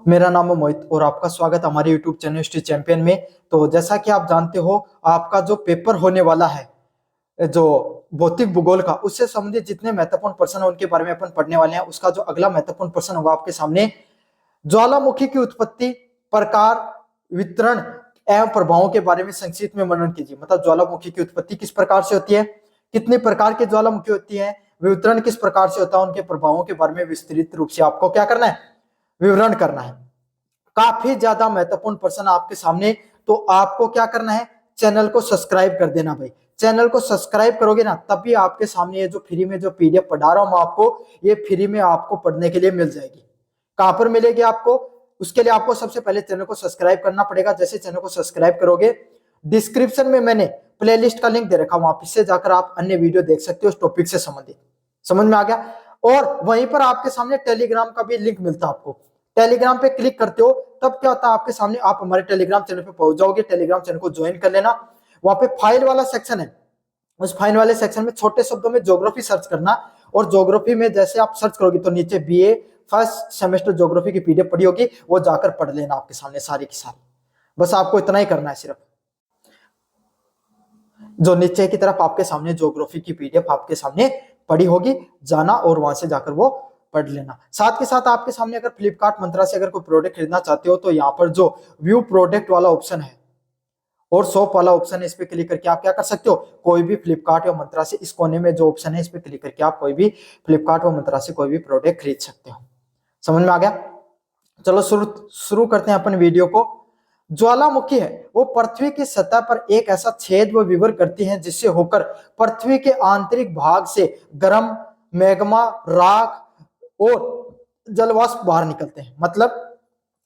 मेरा नाम है मोहित और आपका स्वागत हमारे YouTube चैनल हिस्ट्री चैंपियन में। तो जैसा कि आप जानते हो, आपका जो पेपर होने वाला है, जो भौतिक भूगोल का, उससे संबंधित जितने महत्वपूर्ण प्रश्न है उनके बारे में अपन पढ़ने वाले हैं। उसका जो अगला महत्वपूर्ण प्रश्न होगा आपके सामने, ज्वालामुखी की उत्पत्ति, प्रकार, वितरण एवं प्रभावों के बारे में संक्षिप्त में वर्णन कीजिए। मतलब ज्वालामुखी की उत्पत्ति किस प्रकार से होती है, कितने प्रकार की ज्वालामुखी होती है, वितरण किस प्रकार से होता है, उनके प्रभावों के बारे में विस्तृत रूप से आपको क्या करना है, विवरण करना है। काफी ज्यादा महत्वपूर्ण प्रश्न आपके सामने। तो आपको क्या करना है, चैनल को सब्सक्राइब कर देना भाई। चैनल को सब्सक्राइब करोगे ना, तभी आपके सामने ये जो फ्री में जो पीडीएफ पढ़ा रहा हूं मैं आपको, ये फ्री में आपको पढ़ने के लिए मिल जाएगी। कहां पर मिलेगी आपको, उसके लिए आपको सबसे पहले चैनल को सब्सक्राइब करना पड़ेगा। जैसे चैनल को सब्सक्राइब करोगे, डिस्क्रिप्शन में मैंने प्लेलिस्ट का लिंक दे रखा, वहां से जाकर आप अन्य वीडियो देख सकते हो उस टॉपिक से संबंधित। समझ में आ गया। और वहीं पर आपके सामने टेलीग्राम का भी लिंक मिलता है आपको। टेलीग्राम पे क्लिक करते हो तब क्या होता है आपके सामने, आप हमारे टेलीग्राम चैनल पे पहुंच जाओगे। टेलीग्राम चैनल को ज्वाइन कर लेना। वहां पे फाइल वाला सेक्शन है, उस फाइल वाले सेक्शन में छोटे शब्दों में ज्योग्राफी सर्च करना। और ज्योग्राफी में जैसे आप सर्च करोगे तो नीचे बीए फर्स्ट सेमेस्टर ज्योग्राफी की पीडीएफ पड़ी होगी, वो जाकर पढ़ लेना आपके सामने सारी की सारी। बस आपको इतना ही करना है, सिर्फ जो नीचे की तरफ आपके सामने ज्योग्राफी की पीडीएफ आपके सामने पड़ी होगी, जाना और वहां से जाकर वो पढ़ लेना। साथ के साथ आपके सामने अगर फ्लिपकार्ट मंत्रा से अगर कोई प्रोडक्ट खरीदना चाहते हो तो यहाँ पर जो व्यू प्रोडक्ट वाला ऑप्शन है और शॉप वाला ऑप्शन है, इस पे क्लिक करके आप क्या कर सकते हो, कोई भी फ्लिपकार्ट या मंत्रा से, इस कोने में जो ऑप्शन है इस पे क्लिक करके आप कोई भी फ्लिपकार्ट और मंत्रा से कोई भी प्रोडक्ट खरीद सकते हो। समझ में आ गया। चलो शुरू शुरू करते हैं अपन वीडियो को। ज्वालामुखी है वो पृथ्वी की सतह पर एक ऐसा छेद व विवर करती है जिससे होकर पृथ्वी के आंतरिक भाग से गर्म मैग्मा, राख और जलवाष्प बाहर निकलते हैं। मतलब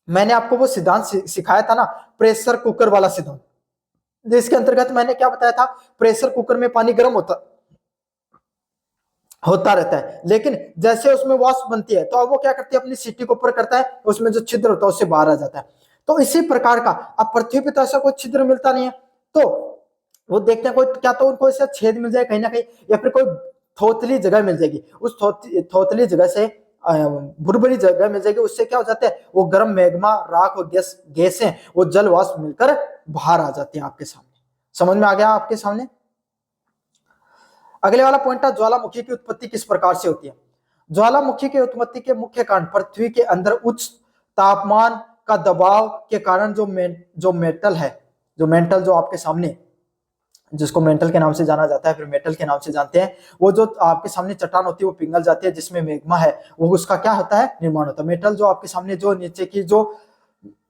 मैंने आपको वो सिद्धांत सिखाया था ना, प्रेशर कुकर वाला सिद्धांत, जिसके अंतर्गत मैंने क्या बताया था, प्रेशर कुकर में पानी गर्म होता रहता है, लेकिन जैसे उसमें वाष्प बनती है तो अब वो क्या करती है, अपनी सीटी को ऊपर करता है, उसमें जो छिद्र होता है उससे बाहर आ जाता है। तो इसी प्रकार का अब पृथ्वी पे तो ऐसा कोई छिद्र मिलता नहीं है, तो वो देखते हैं कोई क्या, तो उनको ऐसा छेद मिल जाए कहीं ना कहीं, या फिर कोई थोथली जगह मिल जाएगी। उस थोथली जगह से भुरभुरी जगह मिल जाएगी, उससे क्या हो जाता है, वो गर्म मैग्मा, राख और गैसें, वो जल वाष्प मिलकर बाहर आ जाती हैं आपके सामने। समझ में आ गया आपके सामने। अगले वाला पॉइंट था, ज्वालामुखी की उत्पत्ति किस प्रकार से होती है। ज्वालामुखी की उत्पत्ति के मुख्य कारण पृथ्वी के अंदर उच्च तापमान का दबाव के कारण जो मेटल है, जो मेंटल जो आपके सामने, जिसको मेंटल के नाम से जाना जाता है, फिर मेटल के नाम से जानते हैं, वो जो आपके सामने चट्टान होती है वो पिघल जाती है, जिसमें मैग्मा है, वो उसका क्या होता है, निर्माण होता है। मेटल जो आपके सामने, जो नीचे की जो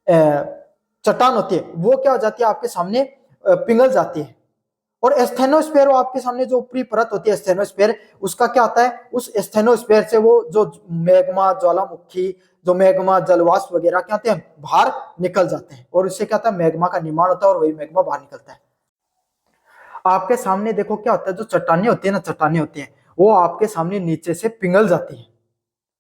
चट्टान होती है वो क्या हो जाती है आपके सामने, पिघल जाती है। और स्थेनोस्फेयर, वो आपके सामने जो ऊपरी परत होती है स्थेनोस्फेयर, उसका क्या होता है, उस स्थेनोस्फेयर से वो जो मैग्मा, ज्वालामुखी, जो मैग्मा, जलवाष्प वगैरह क्या होते हैं, बाहर निकल जाते हैं, और उससे क्या होता है, मैग्मा का निर्माण होता है और वही मैग्मा बाहर निकलता है। आपके सामने देखो क्या होता है, जो चट्टानें होती है ना, चट्टानें होती हैं वो आपके सामने नीचे से पिघल जाती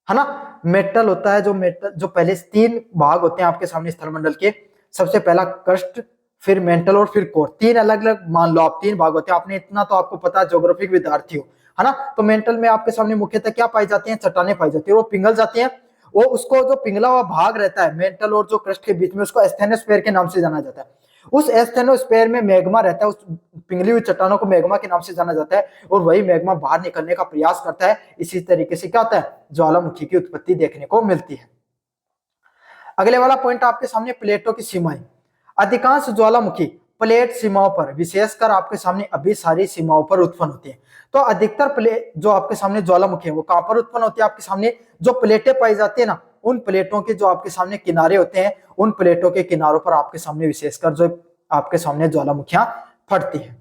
है ना। मेटल होता है, जो मेटल, जो पहले 3 भाग होते हैं आपके सामने स्थलमंडल के, सबसे पहला क्रस्ट, फिर मेंटल और फिर कोर। 3 अलग अलग मान लो आप 3 भाग होते हैं। आपने इतना तो आपको पता है, ज्योग्राफिक विद्यार्थी हो, है ना। तो मेंटल में आपके सामने मुख्यतः क्या पाई जाती है, चट्टानें पाई जाती है, वो पिघल जाती है। वो उसको जो पिघला हुआ भाग रहता है मेंटल और जो क्रस्ट के बीच में, उसको स्थेनोस्फेयर के नाम से जाना जाता है। उस स्थेनोस्फेयर में मैग्मा रहता है, उस पिघली हुई चट्टानों को मैग्मा के नाम से जाना जाता है, और वही मैग्मा बाहर निकलने का प्रयास करता है। इसी तरीके से क्या होता है, ज्वालामुखी की उत्पत्ति देखने को मिलती है। अगले वाला पॉइंट आपके सामने, प्लेटों की सीमाएं। अधिकांश ज्वालामुखी प्लेट सीमाओं पर, विशेषकर आपके सामने अभिसारी सीमाओं पर उत्पन्न होती है। तो अधिकतर प्लेट जो आपके सामने ज्वालामुखी है वो कहां पर उत्पन्न होती है, आपके सामने जो प्लेटें पाई जाती है ना, उन प्लेटों के जो आपके सामने किनारे होते हैं, उन प्लेटों के किनारों पर आपके सामने विशेषकर जो आपके सामने ज्वालामुखियां फटती है।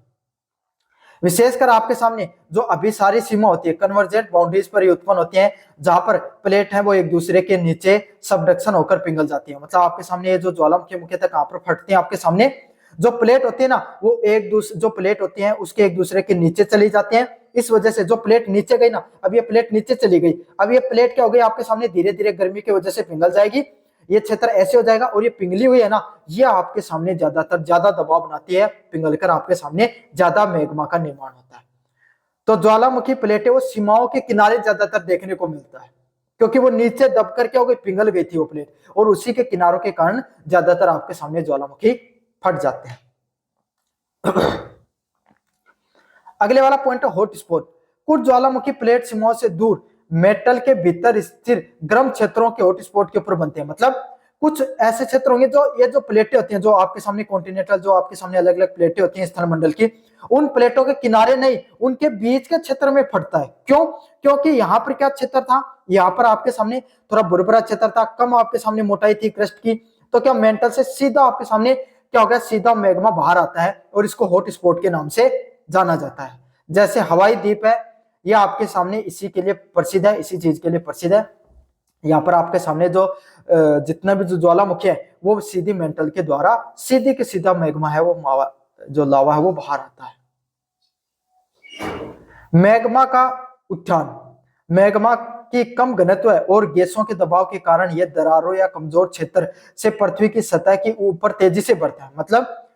विशेषकर आपके सामने जो अभिसारी सीमा होती है, कन्वर्जेंट बाउंड्रीज पर ही उत्पन्न होती है, जहां पर प्लेट है वो एक दूसरे के नीचे सबडक्शन होकर पिघल जाती है। मतलब आपके सामने ये जो ज्वालामुखी मुख्यतः कहां पर फटती है, आपके सामने जो प्लेट होती है ना, वो एक दूसरे, जो प्लेट होती है उसके एक दूसरे के नीचे चली जाती है। इस वजह से जो प्लेट नीचे गई ना, अब ये प्लेट नीचे चली गई, अब ये प्लेट क्या हो गई आपके सामने, धीरे धीरे गर्मी की वजह से पिघल जाएगी, ये क्षेत्र ऐसे हो जाएगा, और ये पिघली हुई है ना, ये आपके सामने ज्यादातर ज्यादा दबाव बनाती है, पिघलकर आपके सामने ज्यादा मैग्मा का निर्माण होता है। तो ज्वालामुखी प्लेटें वो सीमाओं के किनारे ज्यादातर देखने को मिलता है, क्योंकि वो नीचे दब करके हो गई, पिघल गई थी वो प्लेट, और उसी के किनारों के कारण ज्यादातर आपके सामने ज्वालामुखी फट जाते हैं। अगले वाला पॉइंट है हॉट स्पॉट। कुछ ज्वालामुखी प्लेट सीमाओं से दूर मेटल के भीतर स्थिर गर्म क्षेत्रों के हॉट स्पॉट के ऊपर बनते हैं। मतलब कुछ ऐसे क्षेत्र होंगे जो ये जो प्लेटें होती हैं, जो आपके सामने कॉन्टिनेंटल, जो आपके सामने अलग अलग प्लेटें होती हैं स्थल मंडल की, उन प्लेटों के किनारे नहीं, उनके बीच के क्षेत्र में फटता है। क्यों? क्योंकि यहाँ पर क्या क्षेत्र था, यहाँ पर आपके सामने थोड़ा बुरबुरा क्षेत्र था, कम आपके सामने मोटाई थी क्रस्ट की, तो क्या मेंटल से सीधा आपके सामने क्या हो गया, सीधा मैग्मा बाहर आता है और इसको हॉट स्पॉट के नाम से जाना जाता है। जैसे हवाई द्वीप है, यह आपके सामने इसी के लिए प्रसिद्ध है, इसी चीज के लिए प्रसिद्ध है। यहाँ पर आपके सामने जो जितना भी जो ज्वालामुखी है वो सीधी मेंटल के द्वारा सीधी के सीधा मैग्मा है, वो जो लावा है वो बाहर आता है। मैग्मा का उत्थान। मैग्मा की कम घनत्व है और गैसों के दबाव के कारण यह दरारों या कमजोर क्षेत्र से पृथ्वी की सतह के ऊपर तेजी से बढ़ता है। मतलब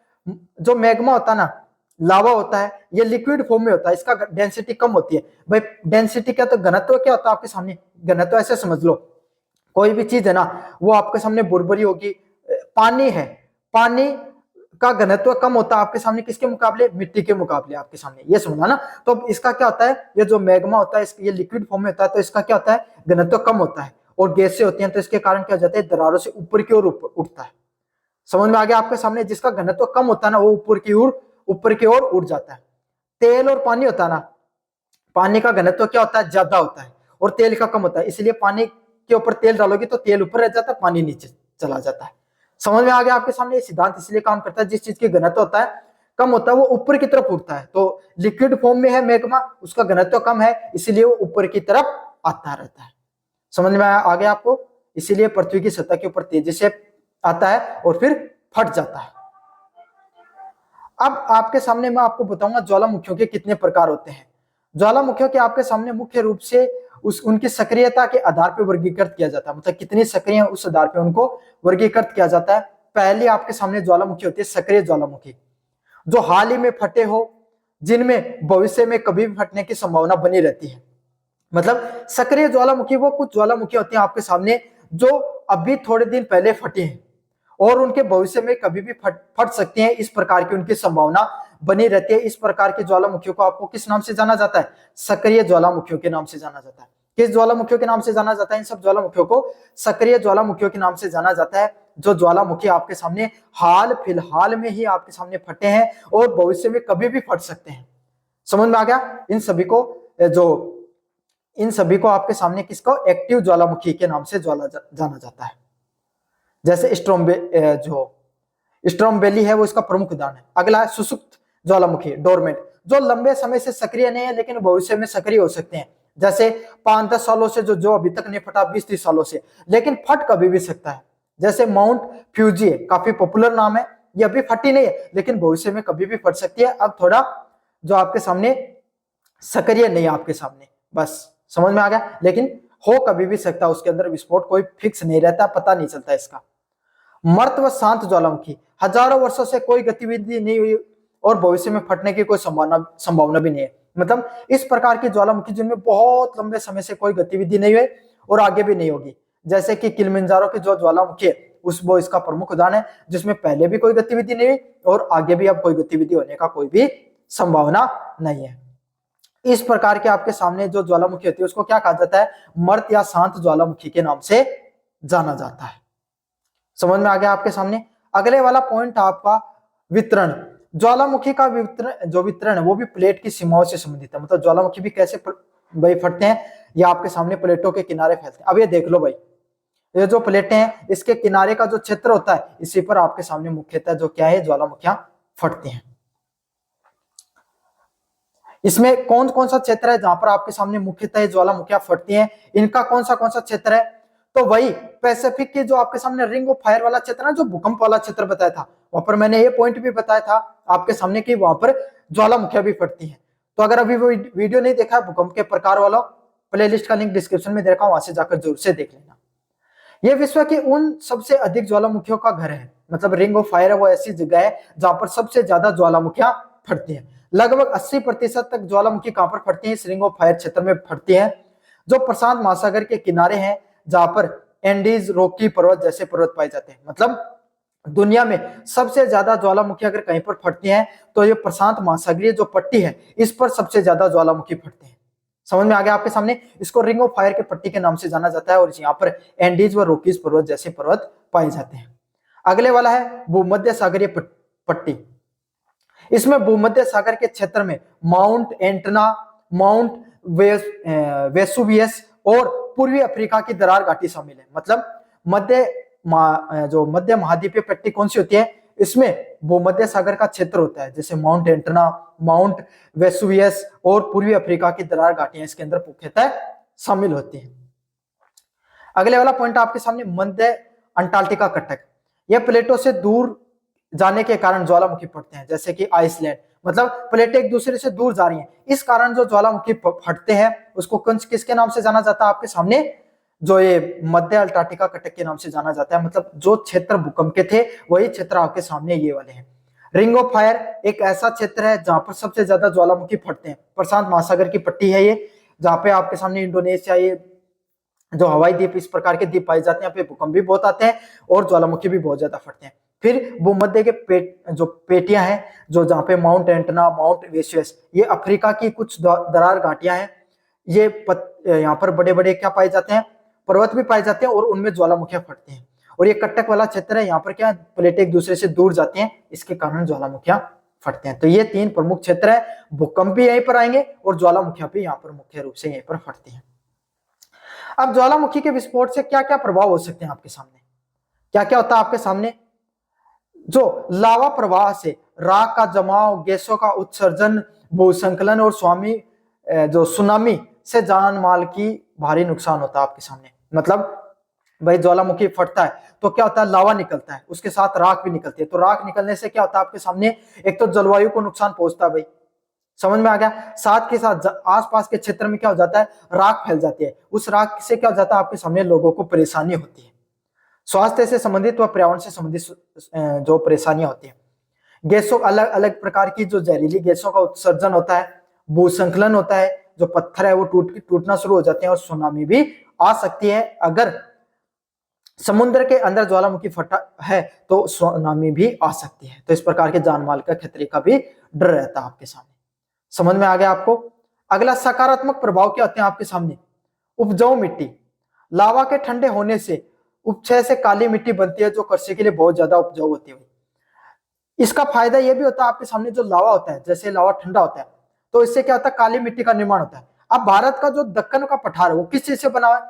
जो मैग्मा होता है ना, लावा होता है, ये लिक्विड फॉर्म में होता है, इसका डेंसिटी कम होती है। भाई डेंसिटी क्या, तो घनत्व क्या होता है आपके सामने, घनत्व ऐसे समझ लो, कोई भी चीज है ना वो आपके सामने बुरबुरी होगी, पानी है, पानी का घनत्व कम होता है आपके सामने किसके मुकाबले, मिट्टी के मुकाबले आपके सामने, ये समझना ना। तो इसका क्या होता है, ये जो मैग्मा होता है ये लिक्विड फॉर्म में होता है, तो इसका क्या होता है, घनत्व कम होता है और गैसें होती हैं, तो इसके कारण क्या हो जाता है, दरारों से ऊपर की ओर उठता है। समझ में आ गया आपके सामने, जिसका घनत्व कम होता है ना वो ऊपर की ओर उठ जाता है। तेल और पानी होता है ना, पानी का घनत्व क्या होता है, ज्यादा होता है और तेल का कम होता है, इसलिए पानी के ऊपर तेल डालोगे तो तेल ऊपर रह जाता है, पानी नीचे चला जाता है। समझ में आ गया आपके सामने, ये सिद्धांत इसलिए काम करता है, जिस चीज की घनत्व होता है कम होता है वो ऊपर की तरफ उठता है। तो लिक्विड फॉर्म में है मैग्मा, उसका घनत्व कम है, इसीलिए वो ऊपर की तरफ आता रहता है। समझ में आ गया आपको, इसीलिए पृथ्वी की सतह के ऊपर तेजी से आता है और फिर फट जाता है। अब आपके सामने मैं आपको बताऊंगा ज्वालामुखियों के कितने प्रकार होते हैं। ज्वालामुखियों के आपके सामने मुख्य रूप से उनकी सक्रियता के आधार पर वर्गीकृत किया जाता है, मतलब कितनी सक्रिय है उस आधार पर उनको वर्गीकृत किया जाता है। पहले आपके सामने ज्वालामुखी होती है सक्रिय ज्वालामुखी, जो हाल ही में फटे हो, जिनमें भविष्य में कभी भी फटने की संभावना बनी रहती है। मतलब सक्रिय ज्वालामुखी वो कुछ ज्वालामुखी होती हैं आपके सामने जो अभी थोड़े दिन पहले फटी हैं और उनके भविष्य में कभी भी फट सकती हैं, इस प्रकार की उनकी संभावना बनी रहती है। इस प्रकार के ज्वालामुखियों को आपको किस नाम से जाना जाता है, सक्रिय ज्वालामुखियों के नाम से जाना जाता है। किस ज्वालामुखियों के नाम से जाना जाता है, इन सब ज्वालामुखियों को सक्रिय ज्वालामुखियों के नाम से जाना जाता है। जो ज्वालामुखी आपके सामने हाल फिलहाल में ही आपके सामने फटे हैं और भविष्य में कभी भी फट सकते हैं। समझ में आ गया, इन सभी को आपके सामने किसको एक्टिव ज्वालामुखी के नाम से जाना जाता है। जैसे स्ट्रोम्बेली है वो इसका प्रमुख उदाहरण है। अगला है सुसुप्त ज्वालामुखी, डोरमेंट, जो लंबे समय से सक्रिय नहीं है लेकिन भविष्य में सक्रिय हो सकते हैं। जैसे 5-10 सालों से जो अभी तक नहीं फटा, 20-30 सालों से, लेकिन फट कभी भी सकता है। जैसे माउंट फ्यूजी है, काफी पॉपुलर नाम है, ये अभी फटी नहीं है लेकिन भविष्य में कभी भी फट सकती है। अब थोड़ा जो आपके सामने सक्रिय नहीं है आपके सामने, बस समझ में आ गया, लेकिन हो कभी भी सकता है, उसके अंदर विस्फोट कोई फिक्स नहीं रहता, पता नहीं चलता इसका। मर्त व शांत ज्वालामुखी, हजारों वर्षों से कोई गतिविधि नहीं हुई और भविष्य में फटने की कोई संभावना भी नहीं है। मतलब इस प्रकार की ज्वालामुखी जिनमें बहुत लंबे समय से कोई गतिविधि नहीं हुई और आगे भी नहीं होगी, जैसे कि किलिमंजारो की जो ज्वालामुखी है वो इसका प्रमुख उदाहरण है, जिसमें पहले भी कोई गतिविधि नहीं हुई और आगे भी अब कोई गतिविधि होने का कोई भी संभावना नहीं है। इस प्रकार के आपके सामने जो ज्वालामुखी होती है उसको क्या कहा जाता है, मर्त या शांत ज्वालामुखी के नाम से जाना जाता है। समझ में आ गया आपके सामने। अगले वाला पॉइंट आपका वितरण। ज्वालामुखी का वितरण है वो भी प्लेट की सीमाओं से संबंधित है। मतलब ज्वालामुखी भी कैसे भाई फटते हैं, ये आपके सामने प्लेटों के किनारे फैलते हैं। अब ये देख लो भाई, ये जो प्लेटें हैं इसके किनारे का जो क्षेत्र होता है इसी पर आपके सामने मुख्यतः जो क्या है, ज्वालामुखियां फटती हैं। इसमें कौन कौन सा क्षेत्र है जहां पर आपके सामने मुख्यतः ज्वालामुखियां फटती हैं, इनका कौन सा क्षेत्र है, तो वही पैसिफिक के जो आपके सामने रिंग ऑफ फायर वाला क्षेत्र है, जो भूकंप वाला क्षेत्र बताया था, वहां पर मैंने ये पॉइंट भी बताया था आपके सामने कि वहां पर ज्वालामुखियां भी फटती हैं। तो अगर अभी वो वीडियो नहीं देखा भूकंप के प्रकार वाला, प्लेलिस्ट का लिंक डिस्क्रिप्शन में दे रखा हूं, वहां से जाकर जरूर से देख लेना। ये विश्व के उन सबसे अधिक ज्वालामुखियों का घर है। मतलब रिंग ऑफ फायर है वो ऐसी जगह है जहां पर सबसे ज्यादा ज्वालामुखियां फटती हैं। लगभग 80% तक ज्वालामुखी कहां पर फटती है, इस रिंग ऑफ फायर क्षेत्र में फटती है। जो प्रशांत महासागर के किनारे हैं, जहां पर एंडीज, रॉकी पर्वत जैसे पर्वत पाए जाते हैं। मतलब दुनिया में सबसे ज्यादा ज्वालामुखी अगर कहीं पर फटती हैं तो ये प्रशांत महासागरीय जो पट्टी है इस पर सबसे ज्यादा ज्वालामुखी फटते हैं। समझ में आ गया आपके सामने? इसको रिंग ऑफ फायर के पट्टी के नाम से जाना जाता है और यहाँ पर एंडीज व रॉकीज पर्वत जैसे पर्वत पाए जाते हैं। अगले वाला है भूमध्य सागरीय पट्टी। इसमें भूमध्य सागर के क्षेत्र में माउंट एंटना, माउंट वेसुवियस और पूर्वी अफ्रीका की दरार घाटी शामिल है। मतलब जो मध्य महाद्वीपीय पट्टी कौन सी होती है, इसमें भूमध्य सागर का क्षेत्र होता है, जैसे माउंट एंटना, माउंट वेसुवियस और पूर्वी अफ्रीका की दरार घाटियां इसके अंदर मुख्यतः शामिल होती हैं। अगले वाला पॉइंट आपके सामने मध्य अंटार्कटिका कटक। यह प्लेटों से दूर जाने के कारण ज्वालामुखी फटते हैं, जैसे कि आइसलैंड। मतलब प्लेटें एक दूसरे से दूर जा रही हैं, इस कारण जो ज्वालामुखी फटते हैं उसको किसके नाम से जाना जाता है आपके सामने? जो ये मध्य अंटार्कटिका कटक के नाम से जाना जाता है। मतलब जो क्षेत्र भूकंप के थे वही क्षेत्र आपके सामने ये वाले हैं। रिंग ऑफ फायर एक ऐसा क्षेत्र है जहां पर सबसे ज्यादा ज्वालामुखी फटते हैं। प्रशांत महासागर की पट्टी है ये, जहां पे आपके सामने इंडोनेशिया, ये जो हवाई द्वीप, इस प्रकार के द्वीप पाए जाते हैं, यहाँ पे भूकंप भी बहुत आते हैं और ज्वालामुखी भी बहुत ज्यादा फटते हैं। फिर भूमध्य के जो पेटियां हैं, जो जहाँ पे माउंट एंटना, माउंट वेसुवियस, ये अफ्रीका की कुछ दरार घाटियां हैं। ये यहाँ पर बड़े बड़े क्या पाए जाते हैं? पर्वत भी पाए जाते हैं और उनमें ज्वालामुखियां फटते हैं। और ये कटक वाला क्षेत्र है, यहाँ पर क्या प्लेटें एक दूसरे से दूर जाती हैं, इसके कारण ज्वालामुखियां फटते हैं। तो ये तीन प्रमुख क्षेत्र है, भूकंप भी यहीं पर आएंगे और ज्वालामुखियां भी यहाँ पर मुख्य रूप से यहीं पर फटती हैं। अब ज्वालामुखी के विस्फोट से क्या क्या प्रभाव हो सकते हैं आपके सामने? क्या क्या होता है आपके सामने? जो लावा प्रवाह से राख का जमाव, गैसों का उत्सर्जन, भूसंकलन और सुनामी से जान माल की भारी नुकसान होता है आपके सामने। मतलब भाई ज्वालामुखी फटता है तो क्या होता है? लावा निकलता है, उसके साथ राख भी निकलती है। तो राख निकलने से क्या होता है आपके सामने? एक तो जलवायु को नुकसान पहुंचता है भाई, समझ में आ गया। साथ के साथ आसपास के क्षेत्र में क्या हो जाता है? राख फैल जाती है। उस राख से क्या हो जाता है आपके सामने? लोगों को परेशानी होती है, स्वास्थ्य से संबंधित व पर्यावरण से संबंधित जो परेशानियां होती है। गैसों, अलग अलग प्रकार की जो जहरीली गैसों का उत्सर्जन होता है, भूसंकलन होता है, जो पत्थर है वो टूटना शुरू हो जाते हैं और सुनामी भी आ सकती है। अगर समुद्र के अंदर ज्वालामुखी फटा है तो सुनामी भी आ सकती है। तो इस प्रकार के जान माल का खतरे का भी डर रहता है आपके सामने। समझ में आ गया आपको? अगला सकारात्मक प्रभाव क्या होते हैं आपके सामने? उपजाऊ मिट्टी। लावा के ठंडे होने से उपक्षय से काली मिट्टी बनती है, जो कृषि के लिए बहुत ज्यादा उपजाऊ होती है। इसका फायदा यह भी होता है आपके सामने, जो लावा होता है, जैसे लावा ठंडा होता है तो इससे क्या होता है? काली मिट्टी का निर्माण होता है। अब भारत का जो दक्कन का पठार है वो किस चीज से बना है?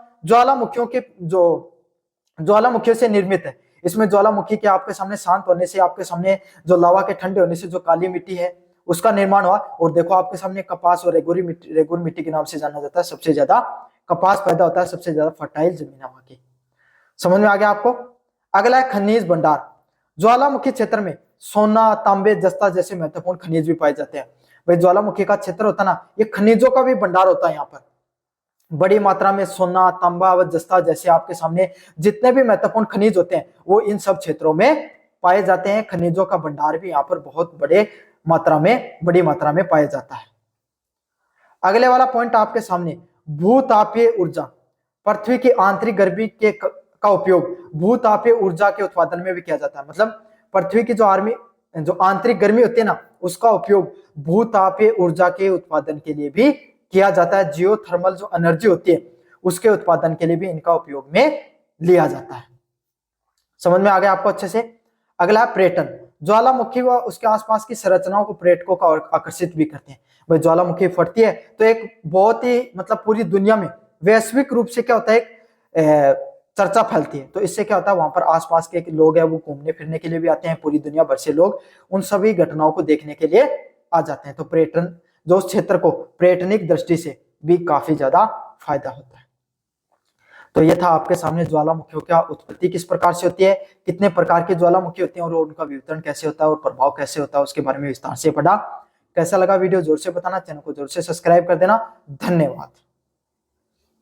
ज्वालामुखियों से निर्मित है। इसमें ज्वालामुखी के आपके सामने शांत होने से, आपके सामने जो लावा के ठंडे होने से जो काली मिट्टी है उसका निर्माण हुआ। और देखो आपके सामने कपास और रेगुर मिट्टी के नाम से जाना जाता है। सबसे ज्यादा कपास पैदा होता है, सबसे ज्यादा फर्टाइल जमीन है वहां की। समझ में आ गया आपको? अगला है खनिज भंडार। ज्वालामुखी क्षेत्र में सोना, तांबे, जस्ता जैसे महत्वपूर्ण खनिज भी पाए जाते हैं। भाई ज्वालामुखी का क्षेत्र होता है ना, ये खनिजों का भी भंडार होता है। यहाँ पर बड़ी मात्रा में सोना, तांबा व जस्ता जैसे आपके सामने जितने भी महत्वपूर्ण खनिज होते हैं वो इन सब क्षेत्रों में पाए जाते हैं। खनिजों का भंडार भी यहाँ पर बहुत बड़ी मात्रा में पाया जाता है। अगले वाला पॉइंट आपके सामने भूतापीय ऊर्जा। पृथ्वी की आंतरिक गर्मी का उपयोग भूतापीय ऊर्जा के उत्पादन में भी किया जाता है। मतलब पृथ्वी की जो आंतरिक गर्मी होती है ना, उसका उपयोग भूतापीय ऊर्जा के उत्पादन के लिए भी किया जाता है। जियोथर्मल जो एनर्जी होती है उसके उत्पादन के लिए भी इनका उपयोग में लिया जाता है। समझ में आ गया आपको अच्छे से? अगला है पर्यटन। ज्वालामुखी व उसके आसपास की संरचनाओं को पर्यटकों का आकर्षित भी करते हैं। भाई ज्वालामुखी फटती है तो एक बहुत ही मतलब पूरी दुनिया में वैश्विक रूप से क्या होता है? चर्चा फैलती है। तो इससे क्या होता है? वहां पर आसपास के लोग हैं वो घूमने फिरने के लिए भी आते हैं। पूरी दुनिया भर से लोग उन सभी घटनाओं को देखने के लिए आ जाते हैं। तो पर्यटन जो उस क्षेत्र को पर्यटनिक दृष्टि से भी काफी ज्यादा फायदा होता है। तो ये था आपके सामने ज्वालामुखियों का उत्पत्ति किस प्रकार से होती है, कितने प्रकार की ज्वालामुखी होती है और उनका वितरण कैसे होता है और प्रभाव कैसे होता है, उसके बारे में विस्तार से पढ़ा। कैसा लगा वीडियो जोर से बताना, चैनल को जोर से सब्सक्राइब कर देना। धन्यवाद।